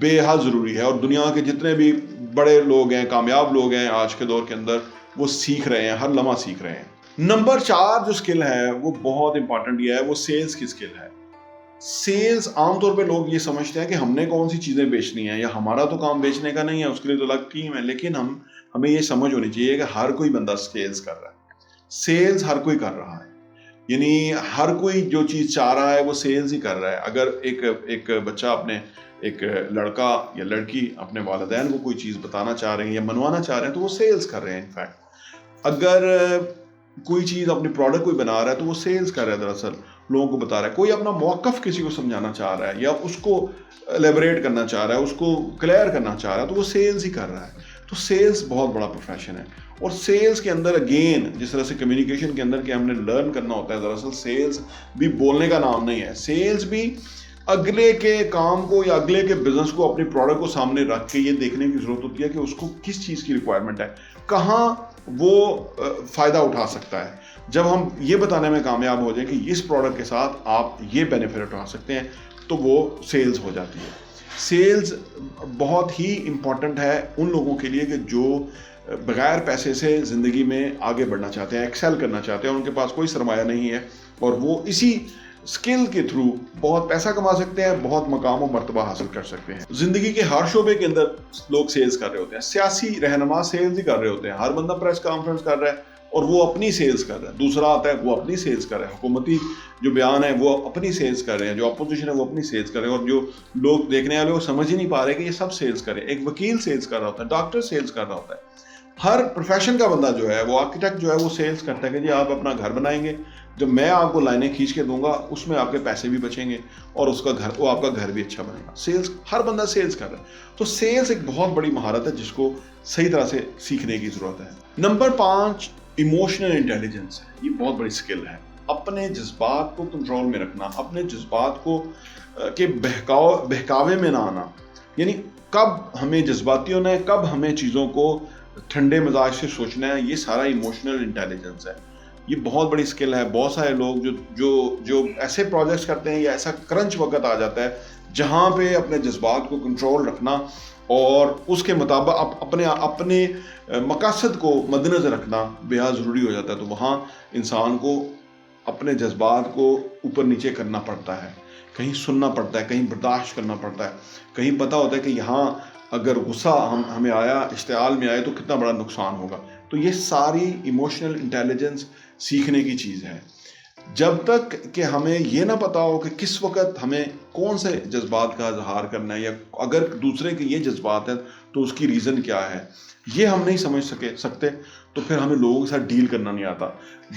بے حد ضروری ہے، اور دنیا کے جتنے بھی بڑے لوگ ہیں، کامیاب لوگ ہیں آج کے دور کے اندر، وہ سیکھ رہے ہیں، ہر لمحہ سیکھ رہے ہیں۔ نمبر 4 جو سکل ہے وہ بہت امپورٹنٹ یہ ہے، وہ سیلز کی سکل ہے۔ سیلز عام طور پہ لوگ یہ سمجھتے ہیں کہ ہم نے کون سی چیزیں بیچنی ہیں، یا ہمارا تو کام بیچنے کا نہیں ہے، اس کے لیے تو الگ ٹیم ہے، لیکن ہمیں یہ سمجھ ہونی چاہیے کہ ہر کوئی بندہ سیلز کر رہا ہے، سیلز ہر کوئی کر رہا ہے، یعنی ہر کوئی جو چیز چاہ رہا ہے وہ سیلز ہی کر رہا ہے۔ اگر ایک بچہ اپنے ایک لڑکا یا لڑکی اپنے والدین کو کوئی چیز بتانا چاہ رہے ہیں یا منوانا چاہ رہے ہیں تو وہ سیلز کر رہے ہیں۔ انفیکٹ اگر کوئی چیز اپنی پروڈکٹ کوئی بنا رہا ہے تو وہ سیلز کر رہا ہے، دراصل لوگوں کو بتا رہا ہے۔ کوئی اپنا موقف کسی کو سمجھانا چاہ رہا ہے یا اس کو ایلیبریٹ کرنا چاہ رہا ہے، اس کو کلیئر کرنا چاہ رہا ہے، تو وہ سیلز ہی کر رہا ہے۔ تو سیلز بہت بڑا پروفیشن ہے، اور سیلز کے اندر اگین جس طرح سے کمیونیکیشن کے اندر کہ ہم نے لرن کرنا ہوتا ہے، دراصل سیلز بھی بولنے کا نام نہیں ہے، سیلز بھی اگلے کے کام کو یا اگلے کے بزنس کو، اپنی پروڈکٹ کو سامنے رکھ کے یہ دیکھنے کی ضرورت ہوتی ہے کہ اس کو کس چیز کی ریکوائرمنٹ ہے، کہاں وہ فائدہ اٹھا سکتا ہے۔ جب ہم یہ بتانے میں کامیاب ہو جائیں کہ اس پروڈکٹ کے ساتھ آپ یہ بینیفٹ اٹھا سکتے ہیں، تو وہ سیلز ہو جاتی ہے۔ سیلز بہت ہی امپورٹنٹ ہے ان لوگوں کے لیے کہ جو بغیر پیسے سے زندگی میں آگے بڑھنا چاہتے ہیں، ایکسل کرنا چاہتے ہیں، ان کے پاس کوئی سرمایہ نہیں ہے، اور وہ اسی اسکل کے تھرو بہت پیسہ کما سکتے ہیں، بہت مقام و مرتبہ حاصل کر سکتے ہیں۔ زندگی کے ہر شعبے کے اندر لوگ سیلز کر رہے ہوتے ہیں، سیاسی رہنما سیلز ہی کر رہے ہوتے ہیں، ہر بندہ پریس کانفرنس کر رہا ہے اور وہ اپنی سیلز کر رہا ہے، دوسرا آتا ہے وہ اپنی سیلز کر رہا ہے، حکومتی جو بیان ہے وہ اپنی سیلز کر رہے ہیں، جو اپوزیشن ہے وہ اپنی سیلز کر رہے ہیں، اور جو لوگ دیکھنے والے وہ سمجھ ہی نہیں پا رہے کہ یہ سب سیلز کر رہے ہیں۔ ایک وکیل سیلز کر رہا ہوتا ہے، ڈاکٹر سیلز کر رہا ہوتا ہے، ہر پروفیشن کا بندہ جو ہے، وہ آرکیٹیکٹ جو ہے وہ سیلز کرتا ہے کہ جی آپ اپنا گھر بنائیں گے، جب میں آپ کو لائنیں کھینچ کے دوں گا اس میں آپ کے پیسے بھی بچیں گے اور وہ آپ کا گھر بھی اچھا بنے گا۔ سیلز ہر بندہ سیلز کر رہا ہے، تو سیلز ایک بہت بڑی مہارت ہے جس کو صحیح طرح سے سیکھنے کی ضرورت ہے۔ نمبر 5 ایموشنل انٹیلیجنس ہے، یہ بہت بڑی سکل ہے، اپنے جذبات کو کنٹرول میں رکھنا، اپنے جذبات کو کہ بہکاوے میں نہ آنا، یعنی کب ہمیں جذباتی ہونا ہے، کب ہمیں چیزوں کو ٹھنڈے مزاج سے سوچنا ہے، یہ سارا ایموشنل انٹیلیجنس ہے۔ یہ بہت بڑی سکل ہے۔ بہت سارے لوگ جو ایسے پروجیکٹس کرتے ہیں یا ایسا کرنچ وقت آ جاتا ہے جہاں پہ اپنے جذبات کو کنٹرول رکھنا اور اس کے مطابق اپنے مقاصد کو مد نظر رکھنا بے حد ضروری ہو جاتا ہے، تو وہاں انسان کو اپنے جذبات کو اوپر نیچے کرنا پڑتا ہے، کہیں سننا پڑتا ہے، کہیں برداشت کرنا پڑتا ہے، کہیں پتہ ہوتا ہے کہ یہاں اگر غصہ ہمیں آیا، اشتعال میں آئے تو کتنا بڑا نقصان ہوگا۔ تو یہ ساری ایموشنل انٹیلیجنس سیکھنے کی چیز ہے۔ جب تک کہ ہمیں یہ نہ پتا ہو کہ کس وقت ہمیں کون سے جذبات کا اظہار کرنا ہے، یا اگر دوسرے کے یہ جذبات ہیں تو اس کی ریزن کیا ہے، یہ ہم نہیں سمجھ سکتے تو پھر ہمیں لوگوں کے ساتھ ڈیل کرنا نہیں آتا،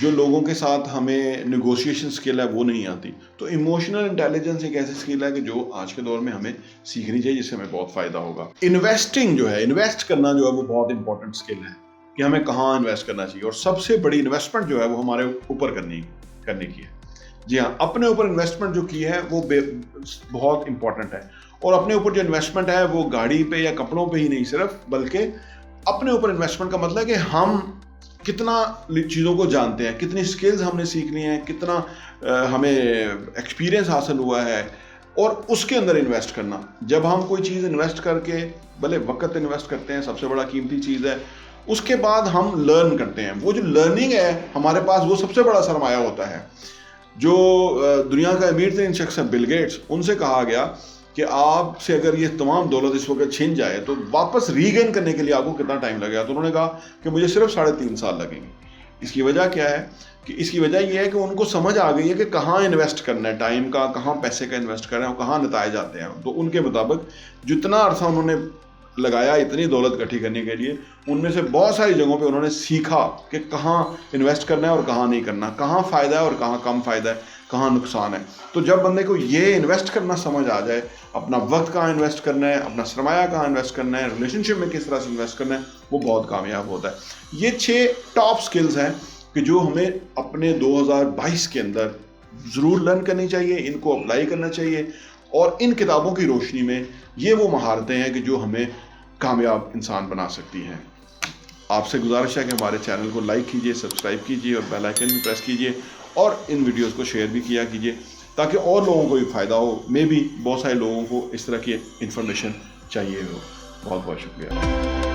جو لوگوں کے ساتھ ہمیں نیگوشیشن سکل ہے وہ نہیں آتی۔ تو ایموشنل انٹیلیجنس ایک ایسی سکل ہے کہ جو آج کے دور میں ہمیں سیکھنی چاہیے، جس سے ہمیں بہت فائدہ ہوگا۔ انویسٹنگ جو ہے، انویسٹ کرنا جو ہے وہ بہت امپورٹنٹ سکل ہے کہ ہمیں کہاں انویسٹ کرنا چاہیے، اور سب سے بڑی انویسٹمنٹ جو ہے وہ ہمارے اوپر کرنے کی ہے۔ جی ہاں، اپنے اوپر انویسٹمنٹ جو کی ہے وہ بہت امپورٹنٹ ہے، اور اپنے اوپر جو انویسٹمنٹ ہے وہ گاڑی پہ یا کپڑوں پہ ہی نہیں صرف، بلکہ اپنے اوپر انویسٹمنٹ کا مطلب ہے کہ ہم کتنا چیزوں کو جانتے ہیں، کتنی سکلز ہم نے سیکھنی ہیں، کتنا ہمیں ایکسپیرینس حاصل ہوا ہے، اور اس کے اندر انویسٹ کرنا۔ جب ہم کوئی چیز انویسٹ کر کے، بھلے وقت انویسٹ کرتے ہیں، سب سے بڑا قیمتی چیز ہے، اس کے بعد ہم لرن کرتے ہیں، وہ جو لرننگ ہے ہمارے پاس وہ سب سے بڑا سرمایہ ہوتا ہے۔ جو دنیا کا امیر ترین شخص ہے بل گیٹس، ان سے کہا گیا کہ آپ سے اگر یہ تمام دولت اس وقت چھن جائے تو واپس ریگین کرنے کے لیے آپ کو کتنا ٹائم لگے گا؟ تو انہوں نے کہا کہ مجھے صرف 3.5 سال لگیں گے۔ اس کی وجہ کیا ہے؟ کہ اس کی وجہ یہ ہے کہ ان کو سمجھ آ گئی ہے کہ کہاں انویسٹ کرنا ہے، ٹائم کا، کہاں پیسے کا انویسٹ کرنا ہے اور کہاں نتائج آتے ہیں۔ تو ان کے مطابق جتنا عرصہ انہوں نے لگایا اتنی دولت اکٹھی کرنے کے لیے، ان میں سے بہت ساری جگہوں پہ انہوں نے سیکھا کہ کہاں انویسٹ کرنا ہے اور کہاں نہیں کرنا، کہاں فائدہ ہے اور کہاں کم فائدہ ہے، کہاں نقصان ہے۔ تو جب بندے کو یہ انویسٹ کرنا سمجھ آ جائے، اپنا وقت کہاں انویسٹ کرنا ہے، اپنا سرمایہ کہاں انویسٹ کرنا ہے، ریلیشن شپ میں کس طرح سے انویسٹ کرنا ہے، وہ بہت کامیاب ہوتا ہے۔ یہ 6 ٹاپ سکلز ہیں کہ جو ہمیں اپنے 2022 کے اندر ضرور لرن کرنی چاہیے، ان کو اپلائی کرنا چاہیے، اور ان کتابوں کی روشنی میں یہ وہ مہارتیں ہیں کہ جو ہمیں کامیاب انسان بنا سکتی ہیں۔ آپ سے گزارش ہے کہ ہمارے چینل کو لائک کیجئے، سبسکرائب کیجئے اور بیل آئیکن بھی پریس کیجئے، اور ان ویڈیوز کو شیئر بھی کیا کیجئے تاکہ اور لوگوں کو بھی فائدہ ہو. مے بی بہت سارے لوگوں کو اس طرح کی انفارمیشن چاہیے ہو. بہت بہت شکریہ.